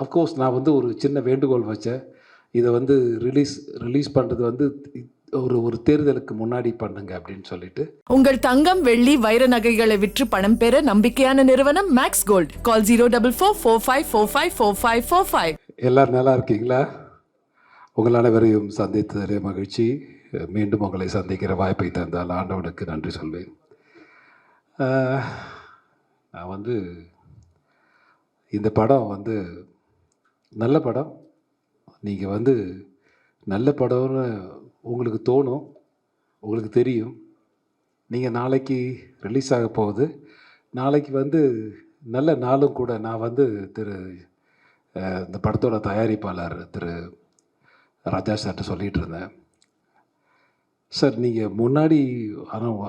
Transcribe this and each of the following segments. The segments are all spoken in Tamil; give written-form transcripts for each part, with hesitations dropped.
அஃப்கோர்ஸ் நான் வந்து ஒரு சின்ன வேண்டுகோள் வச்சேன். இத வந்து ரிலீஸ் பண்றது வந்து ஒரு ஒரு தேர்தலுக்கு முன்னாடி பண்ணுங்க அப்படின்னு சொல்லிட்டு. உங்கள் தங்கம், வெள்ளி, வைர நகைகளை விற்று பணம் பெற நம்பிக்கையான நிறுவனம் மேக்ஸ் கோல்ட். கால் 04445454545. எல்லாரும் நல்லா இருக்கீங்களா? உங்கள் அனைவரையும் சந்தித்ததிலே மகிழ்ச்சி. மீண்டும் உங்களை சந்திக்கிற வாய்ப்பை தந்தால் ஆண்டவனுக்கு நன்றி சொல்வேன். நான் வந்து இந்த படம் வந்து நல்ல படம். நீங்கள் வந்து நல்ல படம்னு உங்களுக்கு தோணும், உங்களுக்கு தெரியும். நீங்கள் நாளைக்கு ரிலீஸ் ஆக போகுது. நாளைக்கு வந்து நல்ல நாளும் கூட. நான் வந்து இந்த படத்தோட தயாரிப்பாளர் திரு ராஜா சார்கிட்ட சொல்லிகிட்டு இருந்தேன். சார் நீங்கள் முன்னாடி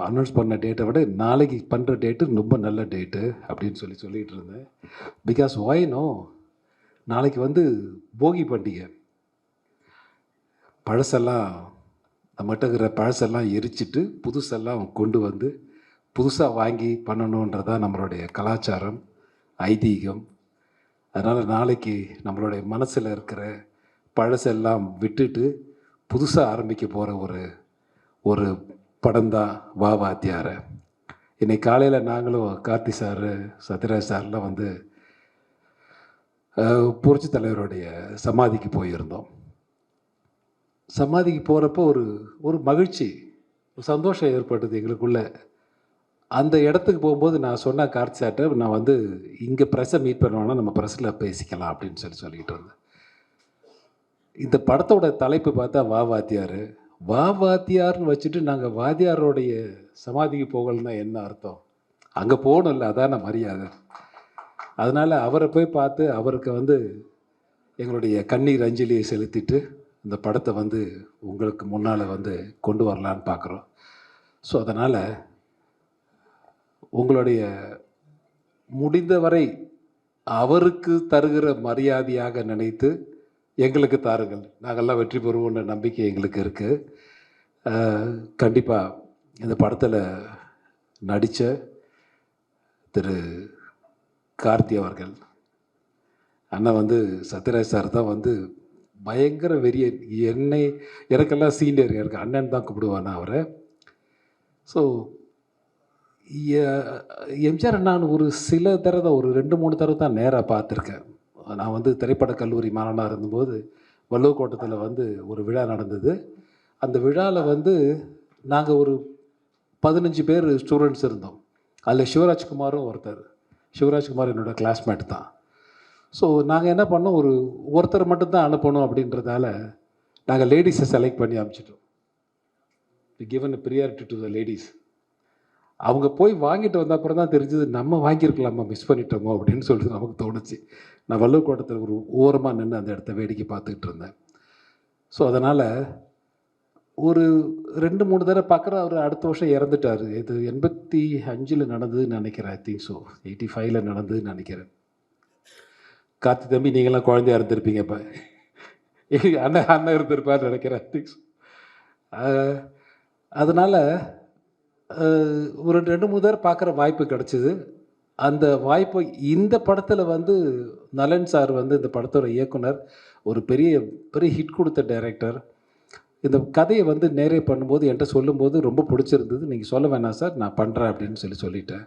அனௌன்ஸ் பண்ண டேட்டை விட நாளைக்கு பண்ணுற டேட்டு ரொம்ப நல்ல டேட்டு அப்படின்னு சொல்லிகிட்டு இருந்தேன். பிகாஸ் ஒய்னோ நாளைக்கு வந்து போகி பண்டிகை. பழசெல்லாம் நம்மகிட்ட இருக்கிற பழசெல்லாம் எரிச்சிட்டு புதுசெல்லாம் கொண்டு வந்து புதுசாக வாங்கி பண்ணணுன்றதான் நம்மளுடைய கலாச்சாரம், ஐதீகம். அதனால் நாளைக்கு நம்மளுடைய மனசில் இருக்கிற பழசெல்லாம் விட்டுட்டு புதுசாக ஆரம்பிக்க போகிற ஒரு படம் தான் வா வாத்தியார. இன்னைக்கு காலையில் நாங்களும் கார்த்தி சார், சத்யராஜ் சார்லாம் வந்து புரட்சி தலைவருடைய சமாதிக்கு போயிருந்தோம். சமாதிக்கு போகிறப்போ ஒரு மகிழ்ச்சி, ஒரு சந்தோஷம் ஏற்பட்டது எங்களுக்குள்ள. அந்த இடத்துக்கு போகும்போது நான் சொன்னேன் கார்த்தி சார்ட்ட, நான் வந்து இங்கே ப்ரெஸ்ஸை மீட் பண்ணுவேன்னா நம்ம ப்ரெஸ்ஸில் பேசிக்கலாம் அப்படின்னு சொல்லிக்கிட்டு இருந்தேன். இந்த படத்தோட தலைப்பு பார்த்தா வா வாத்தியார். வா வாத்தியார்னு வச்சுட்டு நாங்கள் வாத்தியாரோடைய சமாதிக்கு போகலன்னா என்ன அர்த்தம்? அங்கே போகணும்ல, அதான மரியாதை. அதனால் அவரை போய் பார்த்து அவருக்கு வந்து எங்களுடைய கண்ணீர் அஞ்சலியை செலுத்திட்டு இந்த படத்தை வந்து உங்களுக்கு முன்னால் வந்து கொண்டு வரலான்னு பார்க்குறோம். ஸோ அதனால் உங்களுடைய முடிந்தவரை அவருக்கு தருகிற மரியாதையாக நினைத்து எங்களுக்கு தாருங்கள். நாங்கள்லாம் வெற்றி பெறுவோன்ற நம்பிக்கை எங்களுக்கு இருக்குது. கண்டிப்பாக இந்த படத்தில் நடித்த திரு கார்த்தி அவர்கள், அண்ணன் வந்து சத்யராஜ் சார் தான் வந்து பயங்கர வெறியன். எனக்கெல்லாம் சீனியர், எனக்கு அண்ணன் தான் கூப்பிடுவானா அவரை. ஸோ எம்ஜிஆர் நான் ஒரு சில தடவை ஒரு 2-3 தடவை தான் நேராக பார்த்துருக்கேன். நான் வந்து திரைப்பட கல்லூரி மாணவனாக இருந்தபோது வள்ளுவக்கோட்டத்தில் வந்து ஒரு விழா நடந்தது. அந்த விழாவில் வந்து நாங்கள் ஒரு 15 பேர் ஸ்டூடெண்ட்ஸ் இருந்தோம். அதில் சிவராஜ்குமாரும் ஒருத்தர். சிவராஜ்குமார் என்னோடய கிளாஸ்மேட் தான். ஸோ நாங்கள் என்ன பண்ணோம், ஒருத்தர் மட்டும்தான் அனுப்பணும் அப்படின்றதால நாங்கள் லேடிஸை செலக்ட் பண்ணி அனுப்பிச்சிட்டோம். Given priority to the ladies. அவங்க போய் வாங்கிட்டு வந்த அப்புறம் தான் தெரிஞ்சது நம்ம வாங்கியிருக்கலாமா, மிஸ் பண்ணிட்டோமோ அப்படின்னு சொல்லிட்டு நமக்கு தோணுச்சு. நான் வள்ளுவக்கோட்டத்தில் ஒரு ஓரமாக நின்று அந்த இடத்த வேடிக்கை பார்த்துக்கிட்டு இருந்தேன். ஸோ அதனால் ஒரு 2-3 தடவை பார்க்குற அவர் அடுத்த வருஷம் இறந்துட்டார். இது 85 நடந்ததுன்னு நினைக்கிறேன். ஐ திங்க் ஸோ 85 நடந்ததுன்னு நினைக்கிறேன். கார்த்தி தம்பி நீங்களாம் குழந்தையா இருந்திருப்பீங்க. இப்போ அண்ணன் இருந்திருப்பார்னு நினைக்கிறேன். I think so. அதனால் ஒரு 2-3 தடவை பார்க்குற வாய்ப்பு கிடச்சிது. அந்த வாய்ப்பை இந்த படத்தில் வந்து நலன் சார் வந்து இந்த படத்தோட இயக்குனர், ஒரு பெரிய பெரிய ஹிட் கொடுத்த டைரக்டர். இந்த கதையை வந்து நேரே பண்ணும்போது என்கிட்ட சொல்லும்போது ரொம்ப பிடிச்சிருந்தது. நீங்கள் சொல்ல வேணாம் சார், நான் பண்ணுறேன் அப்படின்னு சொல்லிட்டேன்.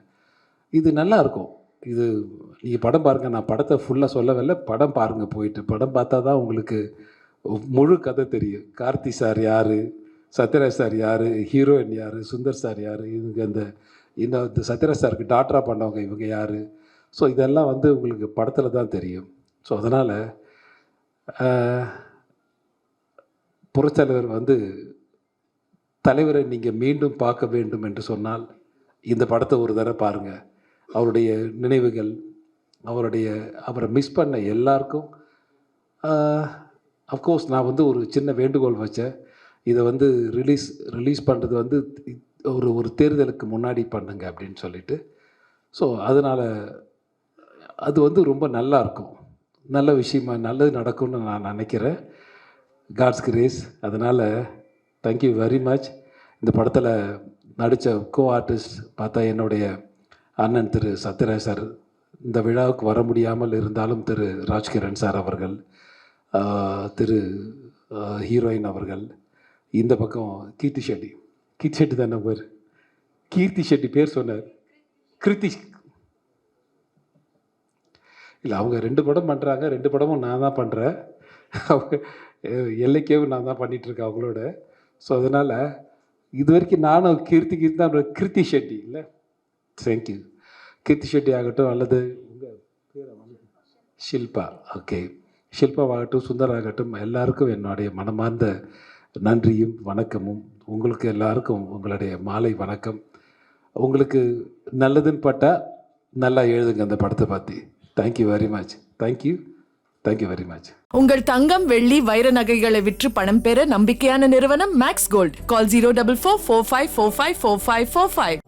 இது நல்லாயிருக்கும். இது நீங்கள் படம் பாருங்கள். நான் படத்தை ஃபுல்லாக சொல்லவில்லை, படம் பாருங்கள். போயிட்டு படம் பார்த்தா தான் உங்களுக்கு முழு கதை தெரியும். கார்த்தி சார் யார், சத்யராஜ் சார் யார், ஹீரோயின் யார், சுந்தர் சார் யார், இவங்க இந்த சத்யராஜ் சாருக்கு டாக்டராக பண்ணவங்க இவங்க யார். ஸோ இதெல்லாம் வந்து உங்களுக்கு படத்தில் தான் தெரியும். ஸோ அதனால் புரட்சித்தலைவர் வந்து தலைவரை நீங்கள் மீண்டும் பார்க்க வேண்டும் என்று சொன்னால் இந்த படத்தை ஒரு தடவை பாருங்கள். அவருடைய நினைவுகள், அவரை மிஸ் பண்ண எல்லாருக்கும். அஃப்கோர்ஸ் நான் வந்து ஒரு சின்ன வேண்டுகோள் வச்சேன். இதை வந்து ரிலீஸ் பண்ணுறது வந்து ஒரு தேர்தலுக்கு முன்னாடி பண்ணுங்க அப்படின்னு சொல்லிட்டு. ஸோ அதனால் அது வந்து ரொம்ப நல்லா இருக்கும், நல்ல விஷயமா நல்லது நடக்கும்னு நான் நினைக்கிறேன். God's grace. அதனால் தேங்க்யூ வெரி மச். இந்த படத்தில் நடித்த கோ ஆர்டிஸ்ட் பார்த்தா என்னுடைய அண்ணன் திரு சத்யராஜ் சார், இந்த விழாவுக்கு வர முடியாமல் இருந்தாலும் திரு ராஜ்கிரண் சார் அவர்கள், திரு ஹீரோயின் அவர்கள், இந்த பக்கம் கீர்த்தி ஷெட்டி தானே பேர், கீர்த்தி ஷெட்டி பேர் சொன்னார், கிருத்தி இல்லை, அவங்க 2 படம் பண்ணுறாங்க, 2 படமும் நான் தான் பண்ணுறேன். அவங்க எல்லைக்கேவும் நான் தான் பண்ணிகிட்ருக்கேன் அவங்களோட. ஸோ அதனால் இது வரைக்கும் நானும் கீர்த்தி தான், கிருத்தி ஷெட்டி இல்லை, தேங்க்யூ. கீர்த்தி ஷெட்டி ஆகட்டும் அல்லது உங்கள் பேர் ஷில்பா, ஓகே, ஷில்பாவாகட்டும், சுந்தர் ஆகட்டும், எல்லாருக்கும் என்னுடைய மனமார்ந்த நன்றியும் வணக்கமும். உங்களுக்கு எல்லாருக்கும் உங்களுடைய மாலை வணக்கம். உங்களுக்கு நல்லதுன்னு பட்டால் நல்லா எழுதுங்க அந்த படத்தை பற்றி. Thank you very much. Thank you very much. உங்கள் தங்கம், வெள்ளி, வைர நகைகளை விற்று பணம் பெற நம்பிக்கையான நிறுவனம் மேக்ஸ் கோல்ட். கால் 04445454545.